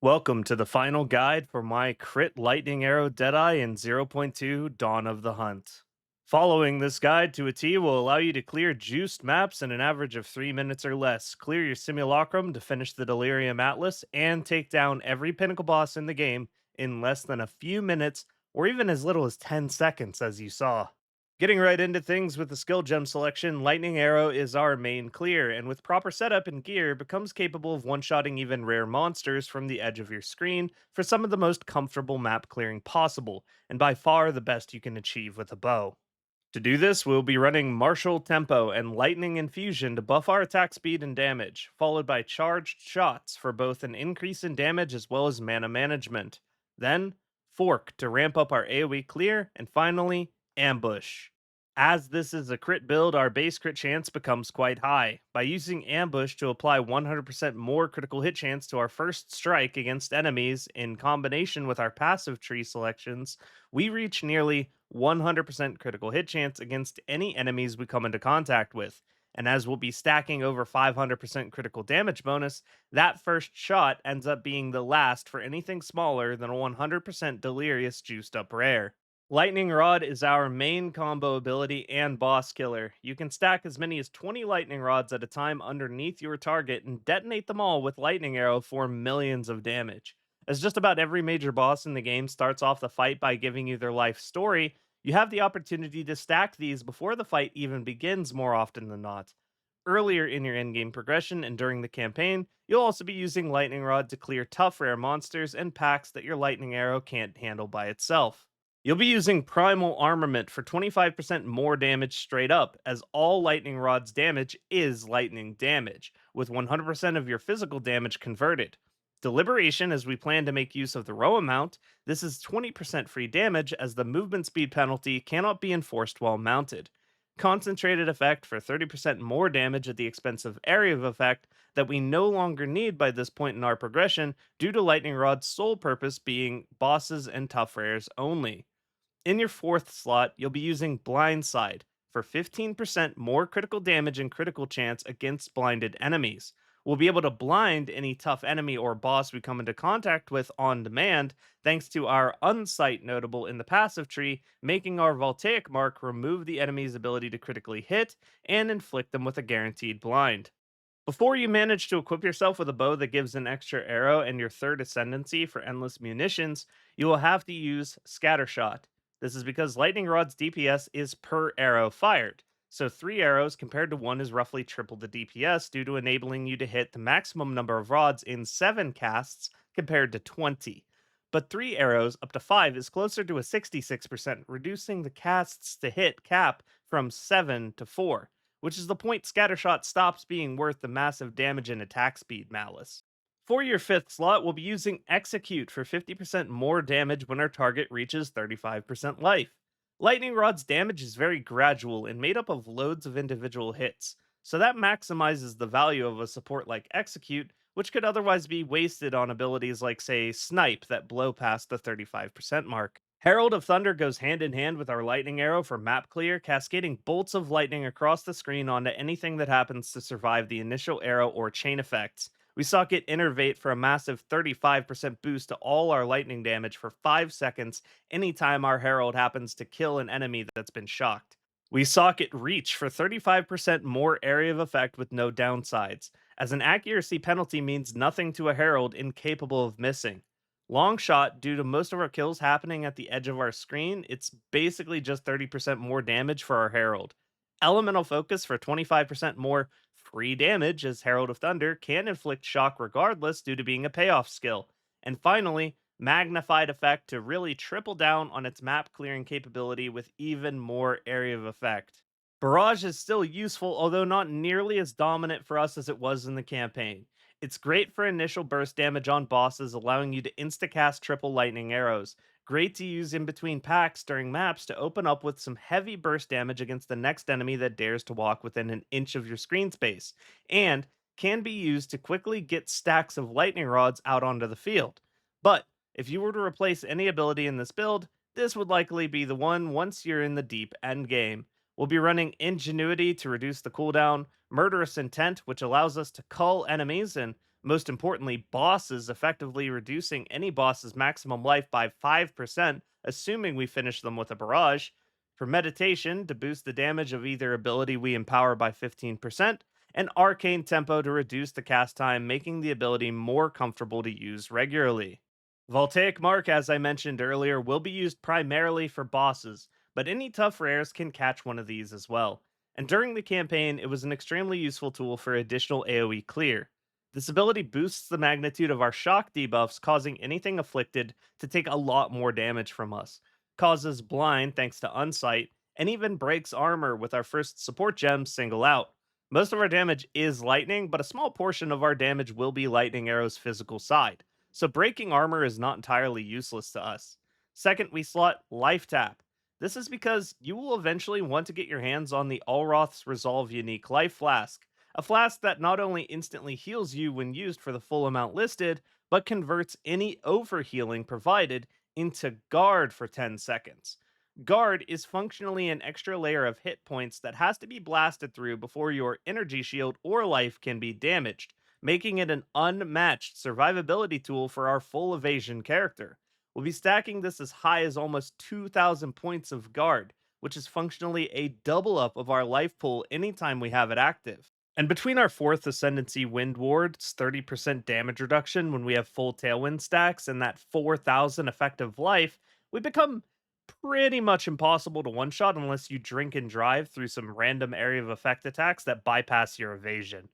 Welcome to the final guide for my Crit Lightning Arrow Deadeye in zero point 0.2 Dawn of the Hunt. Following this guide to a T will allow you to clear juiced maps in an average of 3 minutes or less, clear your Simulacrum to finish the Delirium Atlas, and take down every Pinnacle boss in the game in less than a few minutes or even as little as 10 seconds, as you saw. Getting right into things with the skill gem selection, Lightning Arrow is our main clear, and with proper setup and gear, becomes capable of one-shotting even rare monsters from the edge of your screen for some of the most comfortable map clearing possible, and by far the best you can achieve with a bow. To do this, we'll be running Martial Tempo and Lightning Infusion to buff our attack speed and damage, followed by Charged Shots for both an increase in damage as well as mana management. Then, Fork to ramp up our AoE clear, and finally, Ambush. As this is a crit build, our base crit chance becomes quite high. By using Ambush to apply 100% more critical hit chance to our first strike against enemies in combination with our passive tree selections, we reach nearly 100% critical hit chance against any enemies we come into contact with. And as we'll be stacking over 500% critical damage bonus, that first shot ends up being the last for anything smaller than a 100% delirious juiced up rare. Lightning Rod is our main combo ability and boss killer. You can stack as many as 20 lightning rods at a time underneath your target and detonate them all with Lightning Arrow for millions of damage. As just about every major boss in the game starts off the fight by giving you their life story, you have the opportunity to stack these before the fight even begins more often than not. Earlier in your endgame progression and during the campaign, you'll also be using Lightning Rod to clear tough rare monsters and packs that your Lightning Arrow can't handle by itself. You'll be using Primal Armament for 25% more damage straight up, as all Lightning Rod's damage is lightning damage, with 100% of your physical damage converted. Deliberation, as we plan to make use of the Rhoa mount, this is 20% free damage, as the movement speed penalty cannot be enforced while mounted. Concentrated effect for 30% more damage at the expense of area of effect that we no longer need by this point in our progression due to Lightning Rod's sole purpose being bosses and tough rares only. In your fourth slot, you'll be using Blindside for 15% more critical damage and critical chance against blinded enemies. We'll be able to blind any tough enemy or boss we come into contact with on demand, thanks to our Unsight notable in the passive tree, making our Voltaic mark remove the enemy's ability to critically hit and inflict them with a guaranteed blind. Before you manage to equip yourself with a bow that gives an extra arrow and your third ascendancy for endless munitions, you will have to use Scattershot. This is because Lightning Rod's DPS is per arrow fired, so 3 arrows compared to 1 is roughly triple the DPS due to enabling you to hit the maximum number of rods in 7 casts compared to 20. But 3 arrows up to 5 is closer to a 66%, reducing the casts to hit cap from 7 to 4, which is the point Scattershot stops being worth the massive damage and attack speed malice. For your fifth slot, we'll be using Execute for 50% more damage when our target reaches 35% life. Lightning Rod's damage is very gradual and made up of loads of individual hits, so that maximizes the value of a support like Execute, which could otherwise be wasted on abilities like, say, Snipe that blow past the 35% mark. Herald of Thunder goes hand in hand with our Lightning Arrow for map clear, cascading bolts of lightning across the screen onto anything that happens to survive the initial arrow or chain effects. We socket Innervate for a massive 35% boost to all our lightning damage for 5 seconds anytime our Herald happens to kill an enemy that's been shocked. We socket Reach for 35% more area of effect with no downsides, as an accuracy penalty means nothing to a Herald incapable of missing. Long shot, due to most of our kills happening at the edge of our screen, it's basically just 30% more damage for our Herald. Elemental Focus for 25% more free damage, as Herald of Thunder can inflict shock regardless due to being a payoff skill. And finally, Magnified Effect to really triple down on its map clearing capability with even more area of effect. Barrage is still useful, although not nearly as dominant for us as it was in the campaign. It's great for initial burst damage on bosses, allowing you to instacast triple lightning arrows. Great to use in between packs during maps to open up with some heavy burst damage against the next enemy that dares to walk within an inch of your screen space, and can be used to quickly get stacks of lightning rods out onto the field. But if you were to replace any ability in this build, this would likely be the one once you're in the deep end game. We'll be running Ingenuity to reduce the cooldown, Murderous Intent, which allows us to cull enemies, and Most importantly, bosses, effectively reducing any boss's maximum life by 5%, assuming we finish them with a barrage. For meditation, to boost the damage of either ability we empower by 15%, and arcane tempo to reduce the cast time, making the ability more comfortable to use regularly. Voltaic Mark, as I mentioned earlier, will be used primarily for bosses, but any tough rares can catch one of these as well. And during the campaign, it was an extremely useful tool for additional AoE clear. This ability boosts the magnitude of our shock debuffs, causing anything afflicted to take a lot more damage from us, causes blind thanks to unsight, and even breaks armor with our first support gem single out. Most of our damage is lightning, but a small portion of our damage will be lightning arrow's physical side, so breaking armor is not entirely useless to us. Second, we slot Life Tap. This is because you will eventually want to get your hands on the Alroth's Resolve unique Life Flask, a flask that not only instantly heals you when used for the full amount listed, but converts any overhealing provided into Guard for 10 seconds. Guard is functionally an extra layer of hit points that has to be blasted through before your energy shield or life can be damaged, making it an unmatched survivability tool for our full evasion character. We'll be stacking this as high as almost 2,000 points of guard, which is functionally a double up of our life pool anytime we have it active. And between our fourth Ascendency Wind Ward's 30% damage reduction when we have full Tailwind stacks and that 4,000 effective life, we become pretty much impossible to one shot unless you drink and drive through some random area of effect attacks that bypass your evasion.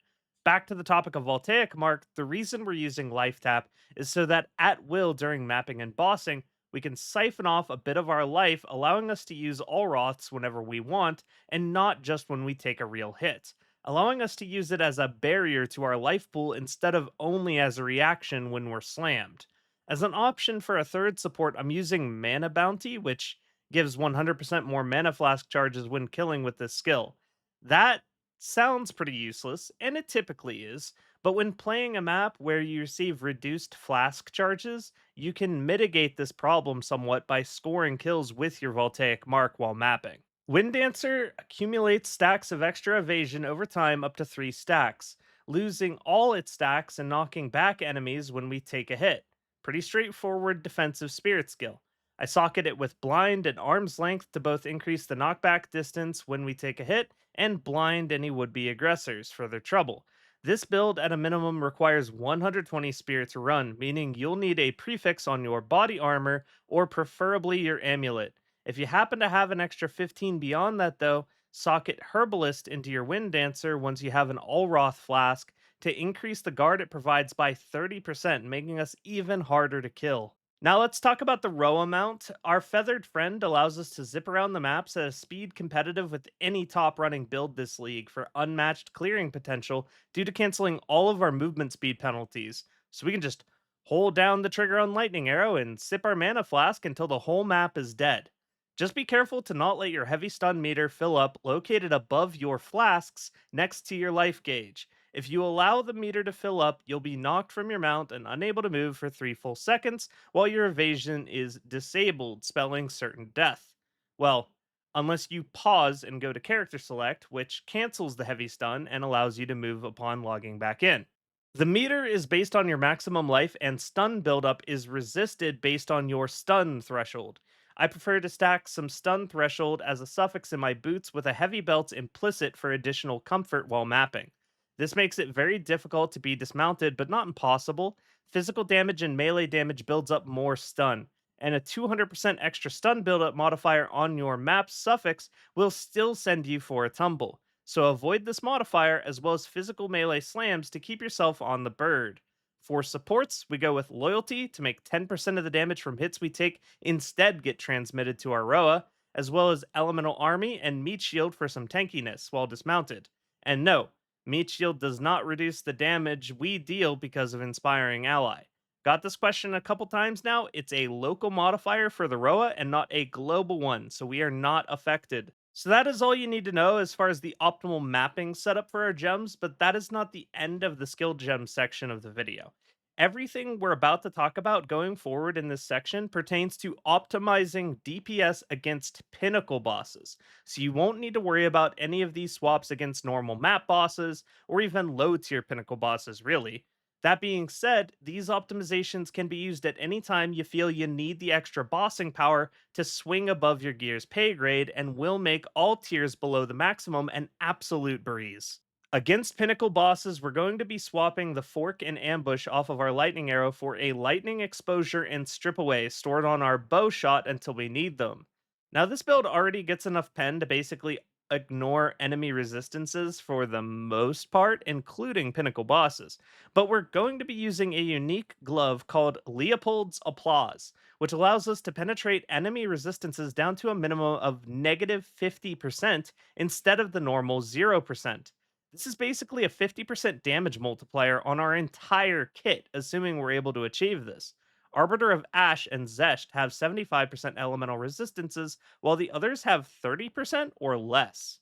Back to the topic of Voltaic Mark, the reason we're using Life Tap is so that at will during mapping and bossing, we can siphon off a bit of our life, allowing us to use Allroths whenever we want, and not just when we take a real hit, allowing us to use it as a barrier to our life pool instead of only as a reaction when we're slammed. As an option for a third support, I'm using Mana Bounty, which gives 100% more mana flask charges when killing with this skill. That sounds pretty useless, and it typically is, but when playing a map where you receive reduced flask charges, you can mitigate this problem somewhat by scoring kills with your Voltaic Mark while mapping. Wind Dancer accumulates stacks of extra evasion over time up to 3 stacks, losing all its stacks and knocking back enemies when we take a hit. Pretty straightforward defensive spirit skill. I socket it with blind and arm's length to both increase the knockback distance when we take a hit and blind any would be aggressors for their trouble. This build at a minimum requires 120 spirit to run, meaning you'll need a prefix on your body armor or preferably your amulet. If you happen to have an extra 15 beyond that, though, socket Herbalist into your Wind Dancer once you have an Allroth flask to increase the guard it provides by 30%, making us even harder to kill. Now let's talk about the Rhoa mount. Our feathered friend allows us to zip around the maps at a speed competitive with any top running build this league for unmatched clearing potential due to canceling all of our movement speed penalties. So we can just hold down the trigger on Lightning Arrow and sip our mana flask until the whole map is dead. Just be careful to not let your heavy stun meter fill up located above your flasks next to your life gauge. If you allow the meter to fill up, you'll be knocked from your mount and unable to move for 3 full seconds while your evasion is disabled, spelling certain death. Well, unless you pause and go to character select, which cancels the heavy stun and allows you to move upon logging back in. The meter is based on your maximum life, and stun buildup is resisted based on your stun threshold. I prefer to stack some stun threshold as a suffix in my boots with a heavy belt implicit for additional comfort while mapping. This makes it very difficult to be dismounted, but not impossible. Physical damage and melee damage builds up more stun, and a 200% extra stun buildup modifier on your map suffix will still send you for a tumble. So avoid this modifier as well as physical melee slams to keep yourself on the bird. For supports, we go with Loyalty to make 10% of the damage from hits we take instead get transmitted to our Rhoa, as well as Elemental Army and Meat Shield for some tankiness while dismounted. And no, Meat Shield does not reduce the damage we deal because of Inspiring Ally. Got this question a couple times now. It's a local modifier for the Rhoa and not a global one, so we are not affected. So that is all you need to know as far as the optimal mapping setup for our gems, but that is not the end of the skill gem section of the video. Everything we're about to talk about going forward in this section pertains to optimizing DPS against Pinnacle bosses, so you won't need to worry about any of these swaps against normal map bosses or even low tier Pinnacle bosses, really. That being said, these optimizations can be used at any time you feel you need the extra bossing power to swing above your gear's pay grade and will make all tiers below the maximum an absolute breeze. Against Pinnacle bosses, we're going to be swapping the fork and ambush off of our lightning arrow for a lightning exposure and strip away stored on our bow shot until we need them. Now, this build already gets enough pen to basically ignore enemy resistances for the most part, including Pinnacle bosses, but we're going to be using a unique glove called Leopold's Applause, which allows us to penetrate enemy resistances down to a minimum of negative 50% instead of the normal 0%. This is basically a 50% damage multiplier on our entire kit, assuming we're able to achieve this. Arbiter of Ash and Zesht have 75% elemental resistances, while the others have 30% or less.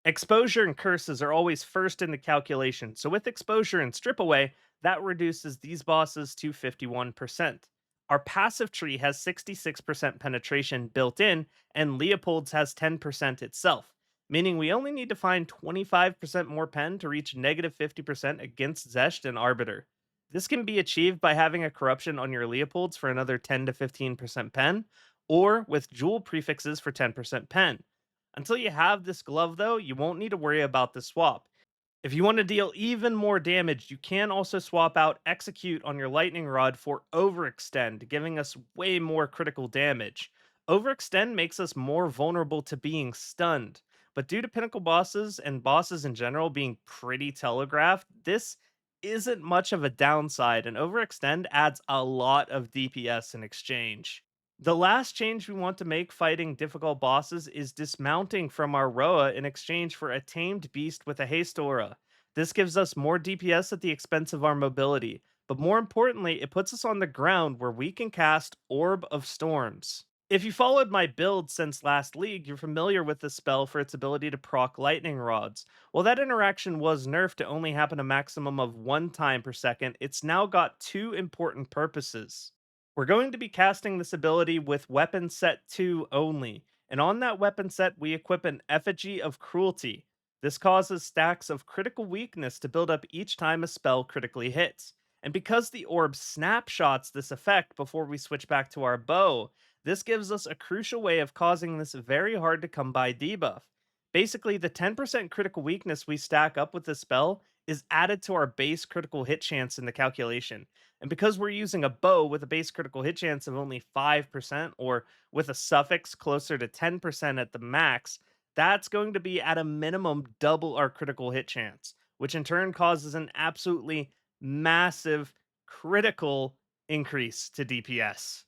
Exposure and curses are always first in the calculation, so with exposure and strip away, that reduces these bosses to 51%. Our passive tree has 66% penetration built in, and Leopold's has 10% itself, meaning we only need to find 25% more pen to reach negative 50% against Zesht and Arbiter. This can be achieved by having a corruption on your Leopold's for another 10 to 15% pen, or with jewel prefixes for 10% pen. Until you have this glove, though, you won't need to worry about the swap. If you want to deal even more damage, you can also swap out Execute on your Lightning Rod for Overextend, giving us way more critical damage. Overextend makes us more vulnerable to being stunned, but due to Pinnacle bosses and bosses in general being pretty telegraphed, this isn't much of a downside, and Overextend adds a lot of DPS in exchange. The last change we want to make fighting difficult bosses is dismounting from our Rhoa in exchange for a tamed beast with a haste aura. This gives us more DPS at the expense of our mobility, but more importantly, it puts us on the ground where we can cast Orb of Storms. If you followed my build since last league, you're familiar with this spell for its ability to proc lightning rods. While that interaction was nerfed to only happen a maximum of 1 time per second, it's now got two important purposes. We're going to be casting this ability with weapon set 2 only, and on that weapon set, we equip an Effigy of Cruelty. This causes stacks of critical weakness to build up each time a spell critically hits. And because the orb snapshots this effect before we switch back to our bow, this gives us a crucial way of causing this very hard to come by debuff. Basically, the 10% critical weakness we stack up with this spell is added to our base critical hit chance in the calculation. And because we're using a bow with a base critical hit chance of only 5%, or with a suffix closer to 10% at the max, that's going to be at a minimum double our critical hit chance, which in turn causes an absolutely massive critical increase to DPS.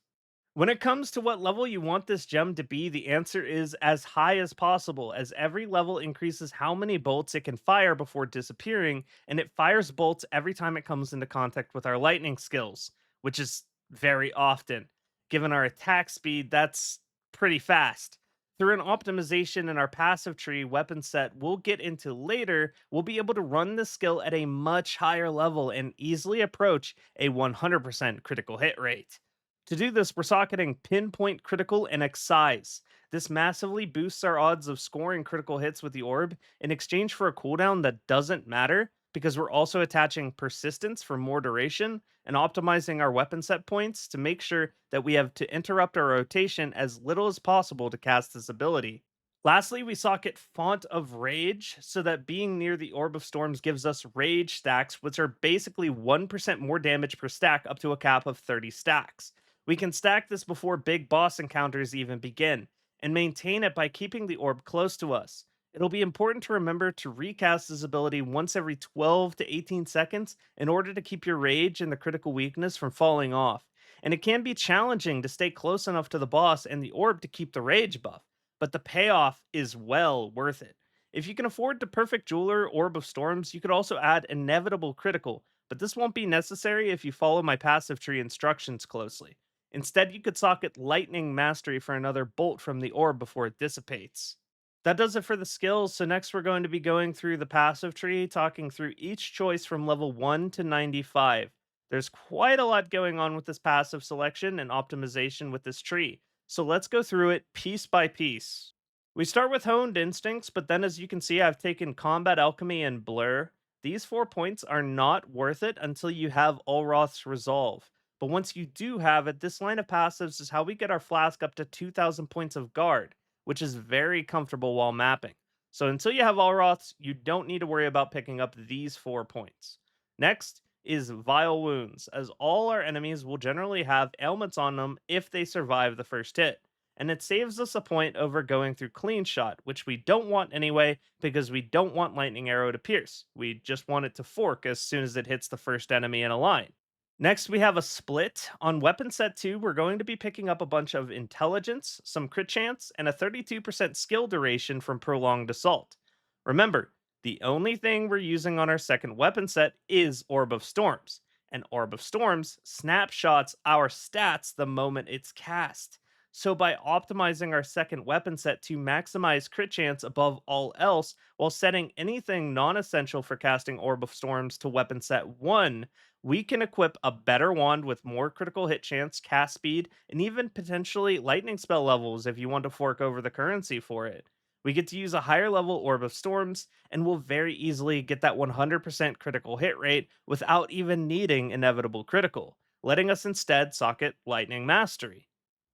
When it comes to what level you want this gem to be, the answer is as high as possible, as every level increases how many bolts it can fire before disappearing, and it fires bolts every time it comes into contact with our lightning skills, which is very often. Given our attack speed, that's pretty fast. Through an optimization in our passive tree weapon set we'll get into later, we'll be able to run this skill at a much higher level and easily approach a 100% critical hit rate. To do this, we're socketing Pinpoint Critical and Excise. This massively boosts our odds of scoring critical hits with the orb in exchange for a cooldown that doesn't matter because we're also attaching Persistence for more duration and optimizing our weapon set points to make sure that we have to interrupt our rotation as little as possible to cast this ability. Lastly, we socket Font of Rage so that being near the Orb of Storms gives us rage stacks, which are basically 1% more damage per stack up to a cap of 30 stacks. We can stack this before big boss encounters even begin, and maintain it by keeping the orb close to us. It'll be important to remember to recast this ability once every 12 to 18 seconds in order to keep your rage and the critical weakness from falling off. And it can be challenging to stay close enough to the boss and the orb to keep the rage buff, but the payoff is well worth it. If you can afford the perfect jeweler Orb of Storms, you could also add Inevitable Critical, but this won't be necessary if you follow my passive tree instructions closely. Instead, you could socket Lightning Mastery for another bolt from the orb before it dissipates. That does it for the skills, so next we're going to be going through the passive tree, talking through each choice from level 1 to 95. There's quite a lot going on with this passive selection and optimization with this tree, so let's go through it piece by piece. We start with Honed Instincts, but then as you can see, I've taken Combat Alchemy and Blur. these 4 points are not worth it until you have Olroth's Resolve. But once you do have it, this line of passives is how we get our flask up to 2,000 points of guard, which is very comfortable while mapping. So until you have Olroth's, you don't need to worry about picking up these 4 points. Next is Vile Wounds, as all our enemies will generally have ailments on them if they survive the first hit. And it saves us a point over going through Clean Shot, which we don't want anyway, because we don't want Lightning Arrow to pierce. We just want it to fork as soon as it hits the first enemy in a line. Next, we have a split. On weapon set 2, we're going to be picking up a bunch of intelligence, some crit chance, and a 32% skill duration from prolonged assault. Remember, the only thing we're using on our second weapon set is Orb of Storms, and Orb of Storms snapshots our stats the moment it's cast. So, by optimizing our second weapon set to maximize crit chance above all else, while setting anything non essential for casting Orb of Storms to weapon set 1, we can equip a better wand with more critical hit chance, cast speed, and even potentially lightning spell levels if you want to fork over the currency for it. We get to use a higher level Orb of Storms, and we'll very easily get that 100% critical hit rate without even needing inevitable critical, letting us instead socket Lightning Mastery.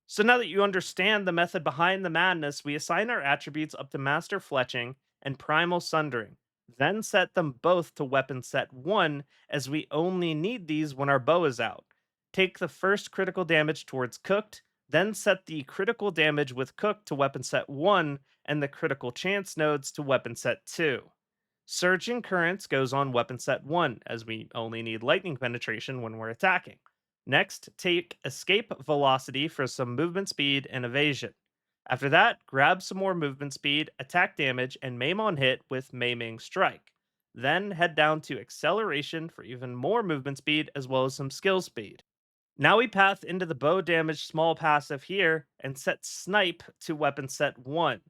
So now that you understand the method behind the madness, we assign our attributes up to Master Fletching and Primal Sundering, then set them both to weapon set 1, as we only need these when our bow is out. Take the first critical damage towards Cooked, then set the critical damage with Cooked to weapon set 1 and the critical chance nodes to weapon set 2. Surging Currents goes on weapon set 1, as we only need lightning penetration when we're attacking. Next, take Escape Velocity for some movement speed and evasion. After that, grab some more movement speed, attack damage, and maim on hit with Maiming Strike. Then head down to Acceleration for even more movement speed as well as some skill speed. Now we path into the bow damage small passive here and set Snipe to weapon set 1.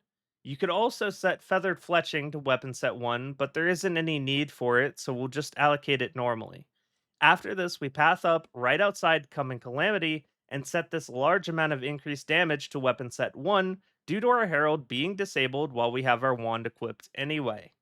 You could also set Feathered Fletching to weapon set 1, but there isn't any need for it, so we'll just allocate it normally. After this, we path up right outside Coming Calamity and set this large amount of increased damage to weapon set 1 due to our Herald being disabled while we have our wand equipped anyway.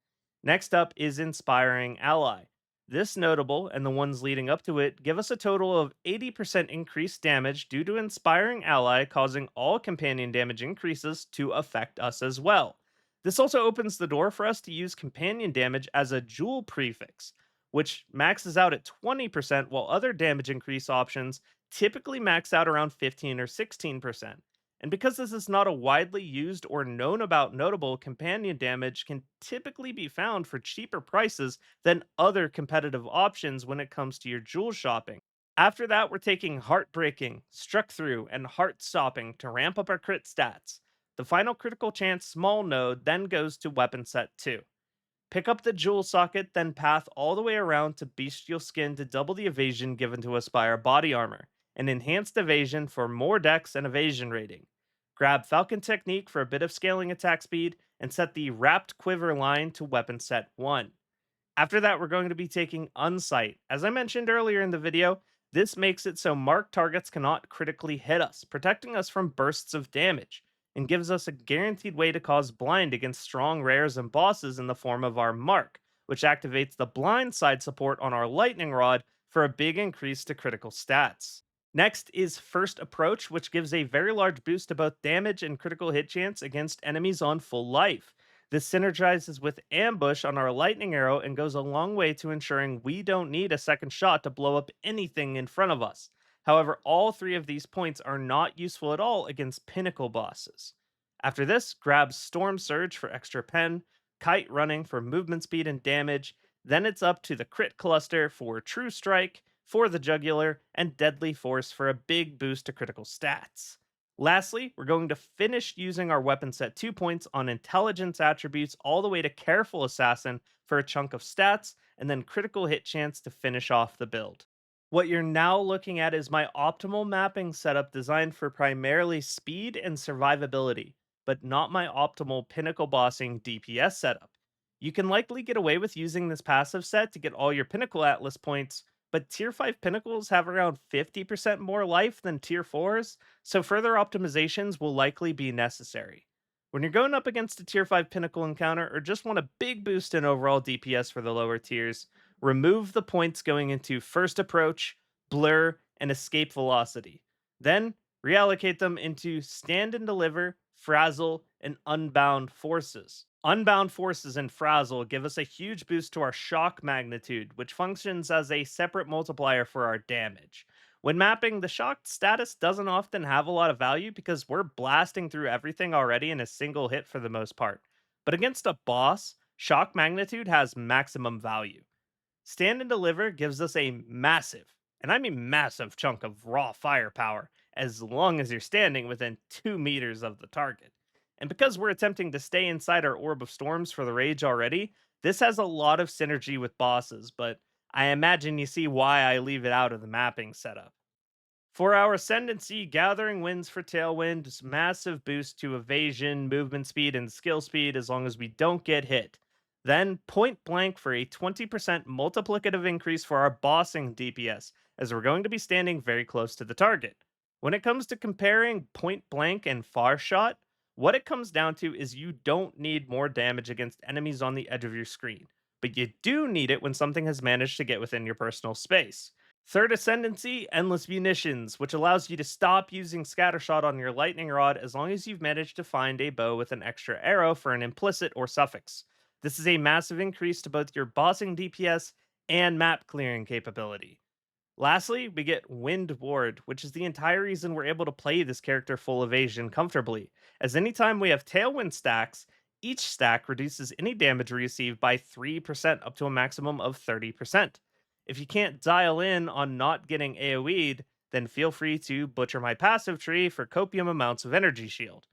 Next up is Inspiring Ally. This notable, and the ones leading up to it, give us a total of 80% increased damage due to Inspiring Ally causing all companion damage increases to affect us as well. This also opens the door for us to use companion damage as a jewel prefix, which maxes out at 20%, while other damage increase options typically max out around 15 or 16%. And because this is not a widely used or known about notable, companion damage can typically be found for cheaper prices than other competitive options when it comes to your jewel shopping. After that, we're taking Heartbreaking, Struck Through, and Heart Stopping to ramp up our crit stats. The final critical chance small node then goes to weapon set 2. Pick up the jewel socket, then path all the way around to Bestial Skin to double the evasion given to us by our body armor, and enhanced evasion for more dex and evasion rating. Grab Falcon Technique for a bit of scaling attack speed, and set the Wrapped Quiver line to weapon set 1. After that, we're going to be taking Unsight. As I mentioned earlier in the video, this makes it so marked targets cannot critically hit us, protecting us from bursts of damage, and gives us a guaranteed way to cause blind against strong rares and bosses in the form of our mark, which activates the blind side support on our lightning rod for a big increase to critical stats. Next is First Approach, which gives a very large boost to both damage and critical hit chance against enemies on full life. This synergizes with Ambush on our lightning arrow and goes a long way to ensuring we don't need a second shot to blow up anything in front of us. However, all 3 of these points are not useful at all against Pinnacle Bosses. After this, grab Storm Surge for extra pen, Kite Running for movement speed and damage, then it's up to the Crit Cluster for True Strike, for the Jugular, and Deadly Force for a big boost to critical stats. Lastly, we're going to finish using our weapon set 2 points on intelligence attributes all the way to Careful Assassin for a chunk of stats, and then critical hit chance to finish off the build. What you're now looking at is my optimal mapping setup designed for primarily speed and survivability, but not my optimal pinnacle bossing DPS setup. You can likely get away with using this passive set to get all your Pinnacle Atlas points, but Tier 5 Pinnacles have around 50% more life than Tier 4s, so further optimizations will likely be necessary. When you're going up against a Tier 5 Pinnacle encounter or just want a big boost in overall DPS for the lower tiers, Remove the points going into First Approach, Blur, and Escape Velocity. Then reallocate them into Stand and Deliver, Frazzle, and Unbound Forces. Unbound Forces and Frazzle give us a huge boost to our shock magnitude, which functions as a separate multiplier for our damage. When mapping, the shocked status doesn't often have a lot of value because we're blasting through everything already in a single hit for the most part. But against a boss, shock magnitude has maximum value. Stand and Deliver gives us a massive, and I mean massive, chunk of raw firepower as long as you're standing within 2 meters of the target. And because we're attempting to stay inside our Orb of Storms for the rage already, this has a lot of synergy with bosses, but I imagine you see why I leave it out of the mapping setup. For our Ascendency, Gathering Winds for Tailwind is massive boost to evasion, movement speed, and skill speed as long as we don't get hit. Then Point Blank for a 20% multiplicative increase for our bossing DPS, as we're going to be standing very close to the target. When it comes to comparing Point Blank and Far Shot, what it comes down to is you don't need more damage against enemies on the edge of your screen, but you do need it when something has managed to get within your personal space. Third Ascendancy, Endless Munitions, which allows you to stop using Scattershot on your Lightning Rod as long as you've managed to find a bow with an extra arrow for an implicit or suffix. This is a massive increase to both your bossing DPS and map clearing capability. Lastly, we get Wind Ward, which is the entire reason we're able to play this character full evasion comfortably, as anytime we have Tailwind stacks, each stack reduces any damage received by 3% up to a maximum of 30%. If you can't dial in on not getting AoE'd, then feel free to butcher my passive tree for copium amounts of energy shield.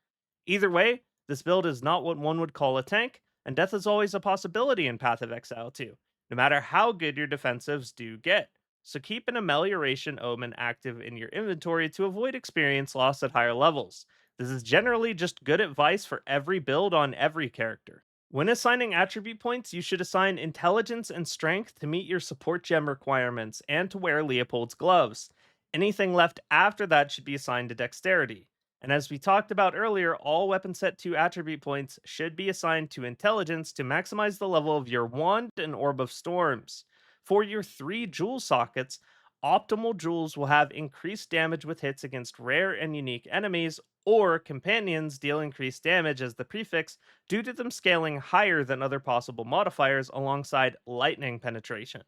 Either way, this build is not what one would call a tank, and death is always a possibility in Path of Exile too, no matter how good your defensives do get. So keep an Amelioration Omen active in your inventory to avoid experience loss at higher levels. This is generally just good advice for every build on every character. When assigning attribute points, you should assign intelligence and strength to meet your support gem requirements and to wear Leopold's gloves. Anything left after that should be assigned to dexterity. And as we talked about earlier, all weapon set 2 attribute points should be assigned to intelligence to maximize the level of your wand and Orb of Storms. For your 3 jewel sockets, optimal jewels will have increased damage with hits against rare and unique enemies, or companions deal increased damage as the prefix due to them scaling higher than other possible modifiers alongside lightning penetration.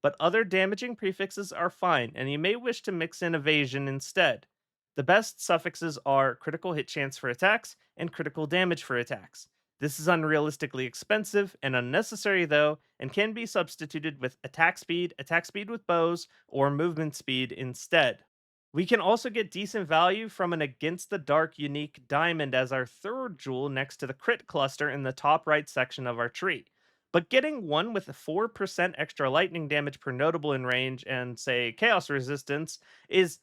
But other damaging prefixes are fine, and you may wish to mix in evasion instead. The best suffixes are critical hit chance for attacks and critical damage for attacks. This is unrealistically expensive and unnecessary, though, and can be substituted with attack speed with bows, or movement speed instead. We can also get decent value from an Against the Dark unique diamond as our third jewel next to the crit cluster in the top right section of our tree. But getting one with a 4% extra lightning damage per notable in range and, say, chaos resistance is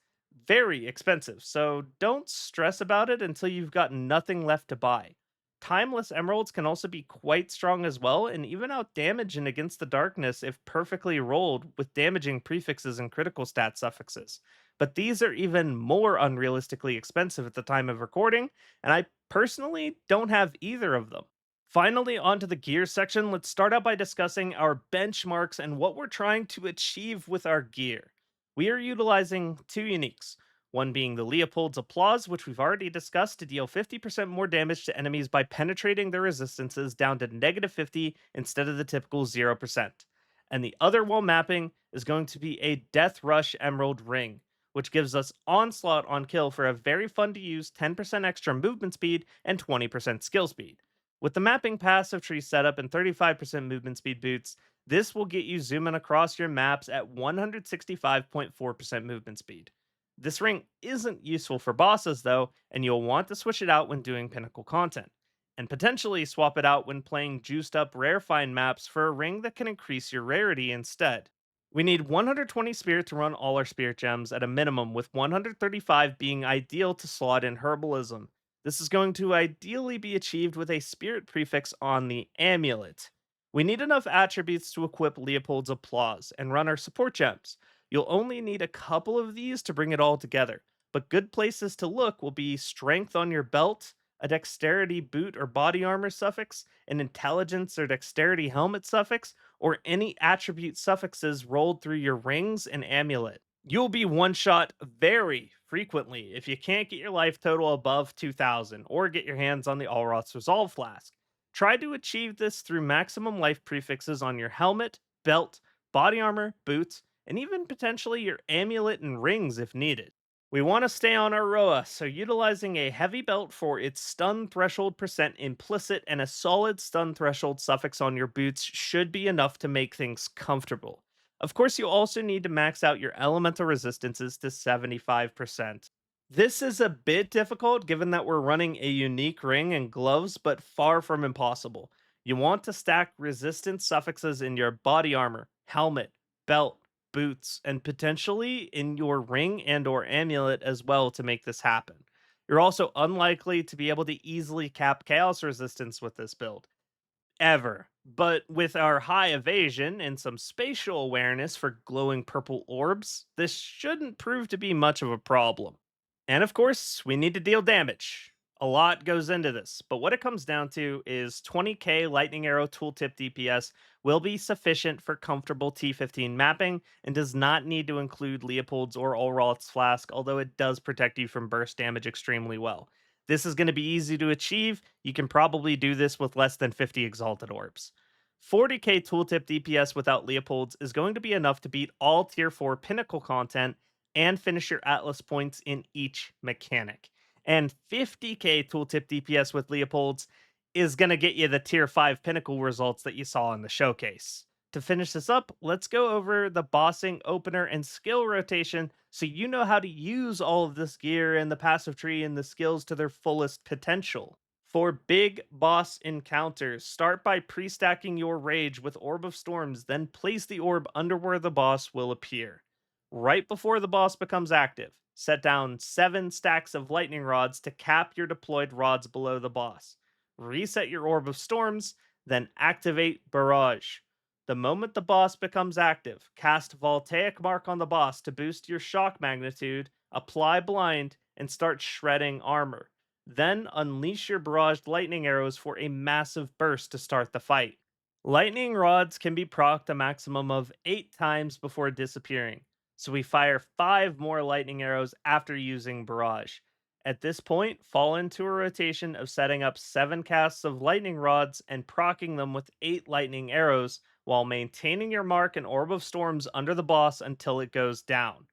very expensive, so don't stress about it until you've got nothing left to buy. Timeless emeralds can also be quite strong as well, and even out damage in Against the Darkness if perfectly rolled with damaging prefixes and critical stat suffixes. But these are even more unrealistically expensive at the time of recording, and I personally don't have either of them. Finally, onto the gear section, let's start out by discussing our benchmarks and what we're trying to achieve with our gear. We are utilizing 2 uniques, one being the Leopold's Applause, which we've already discussed to deal 50% more damage to enemies by penetrating their resistances down to -50 instead of the typical 0%. And the other while mapping is going to be a Death Rush Emerald Ring, which gives us Onslaught on kill for a very fun to use 10% extra movement speed and 20% skill speed. With the mapping passive tree setup and 35% movement speed boots, this will get you zooming across your maps at 165.4% movement speed. This ring isn't useful for bosses though, and you'll want to switch it out when doing pinnacle content, and potentially swap it out when playing juiced up rare find maps for a ring that can increase your rarity instead. We need 120 spirit to run all our spirit gems at a minimum, with 135 being ideal to slot in herbalism. This is going to ideally be achieved with a spirit prefix on the amulet. We need enough attributes to equip Leopold's Applause and run our support gems. You'll only need a couple of these to bring it all together, but good places to look will be strength on your belt, a dexterity boot or body armor suffix, an intelligence or dexterity helmet suffix, or any attribute suffixes rolled through your rings and amulet. You'll be one shot very frequently if you can't get your life total above 2000 or get your hands on the Allroth's Resolve Flask. Try to achieve this through maximum life prefixes on your helmet, belt, body armor, boots, and even potentially your amulet and rings if needed. We want to stay on our Rhoa, so utilizing a heavy belt for its stun threshold percent implicit and a solid stun threshold suffix on your boots should be enough to make things comfortable. Of course, you also need to max out your elemental resistances to 75%. This is a bit difficult given that we're running a unique ring and gloves, but far from impossible. You want to stack resistance suffixes in your body armor, helmet, belt, boots, and potentially in your ring and or amulet as well to make this happen. You're also unlikely to be able to easily cap chaos resistance with this build ever. But with our high evasion and some spatial awareness for glowing purple orbs, this shouldn't prove to be much of a problem. And of course, we need to deal damage. A lot goes into this, but what it comes down to is 20k Lightning Arrow Tooltip DPS will be sufficient for comfortable T15 mapping and does not need to include Leopold's or Olroth's Flask, although it does protect you from burst damage extremely well. This is going to be easy to achieve. You can probably do this with less than 50 Exalted Orbs. 40k Tooltip DPS without Leopold's is going to be enough to beat all Tier 4 Pinnacle content and finish your Atlas points in each mechanic. And 50k Tooltip DPS with Leopold's is going to get you the Tier 5 Pinnacle results that you saw in the showcase. To finish this up, let's go over the bossing, opener, and skill rotation so you know how to use all of this gear and the passive tree and the skills to their fullest potential. For big boss encounters, start by pre-stacking your rage with Orb of Storms, then place the orb under where the boss will appear. Right before the boss becomes active, set down 7 stacks of lightning rods to cap your deployed rods below the boss. Reset your Orb of Storms, then activate Barrage. The moment the boss becomes active, cast Voltaic Mark on the boss to boost your shock magnitude, apply blind, and start shredding armor. Then unleash your barraged lightning arrows for a massive burst to start the fight. Lightning rods can be procced a maximum of 8 times before disappearing, so we fire 5 more lightning arrows after using barrage. At this point, fall into a rotation of setting up 7 casts of lightning rods and proccing them with 8 lightning arrows while maintaining your mark and Orb of Storms under the boss until it goes down.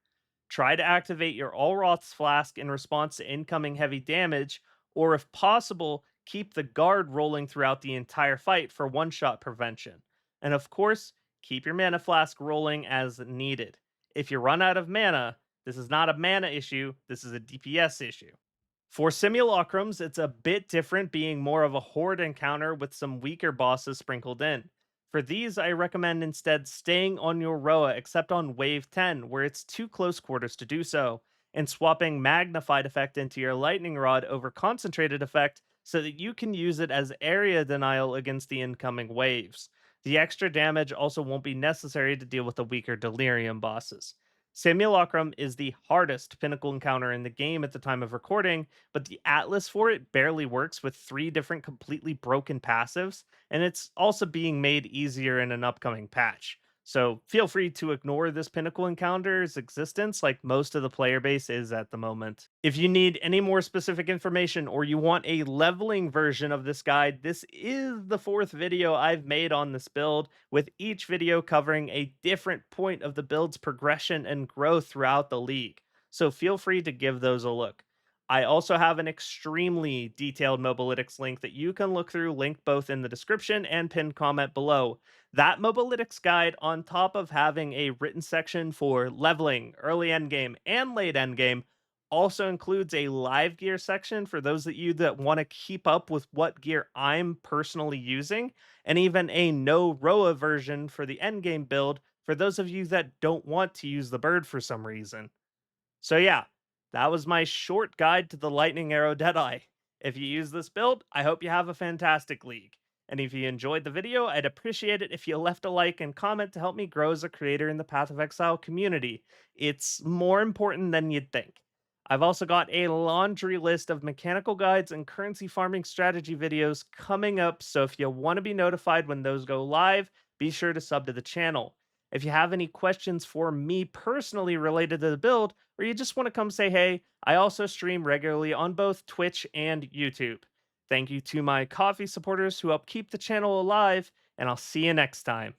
Try to activate your Allroth's Flask in response to incoming heavy damage, or if possible, keep the guard rolling throughout the entire fight for one-shot prevention. And of course, keep your mana flask rolling as needed. If you run out of mana, this is not a mana issue, this is a DPS issue. For simulacrums, it's a bit different, being more of a horde encounter with some weaker bosses sprinkled in. For these, I recommend instead staying on your Rhoa except on wave 10, where it's too close quarters to do so, and swapping magnified effect into your lightning rod over concentrated effect so that you can use it as area denial against the incoming waves. The extra damage also won't be necessary to deal with the weaker delirium bosses. Simulacrum is the hardest pinnacle encounter in the game at the time of recording, but the atlas for it barely works with 3 different completely broken passives, and it's also being made easier in an upcoming patch. So feel free to ignore this pinnacle encounter's existence like most of the player base is at the moment. If you need any more specific information or you want a leveling version of this guide, this is the 4th video I've made on this build, with each video covering a different point of the build's progression and growth throughout the league. So feel free to give those a look. I also have an extremely detailed Mobalytics link that you can look through, linked both in the description and pinned comment below. That Mobalytics guide, on top of having a written section for leveling, early endgame, and late endgame, also includes a live gear section for those of you that want to keep up with what gear I'm personally using, and even a no Rhoa version for the endgame build for those of you that don't want to use the bird for some reason. So yeah, that was my short guide to the Lightning Arrow Deadeye. If you use this build, I hope you have a fantastic league. And if you enjoyed the video, I'd appreciate it if you left a like and comment to help me grow as a creator in the Path of Exile community. It's more important than you'd think. I've also got a laundry list of mechanical guides and currency farming strategy videos coming up, so if you want to be notified when those go live, be sure to sub to the channel. If you have any questions for me personally related to the build, or you just want to come say hey, I also stream regularly on both Twitch and YouTube. Thank you to my coffee supporters who help keep the channel alive, and I'll see you next time.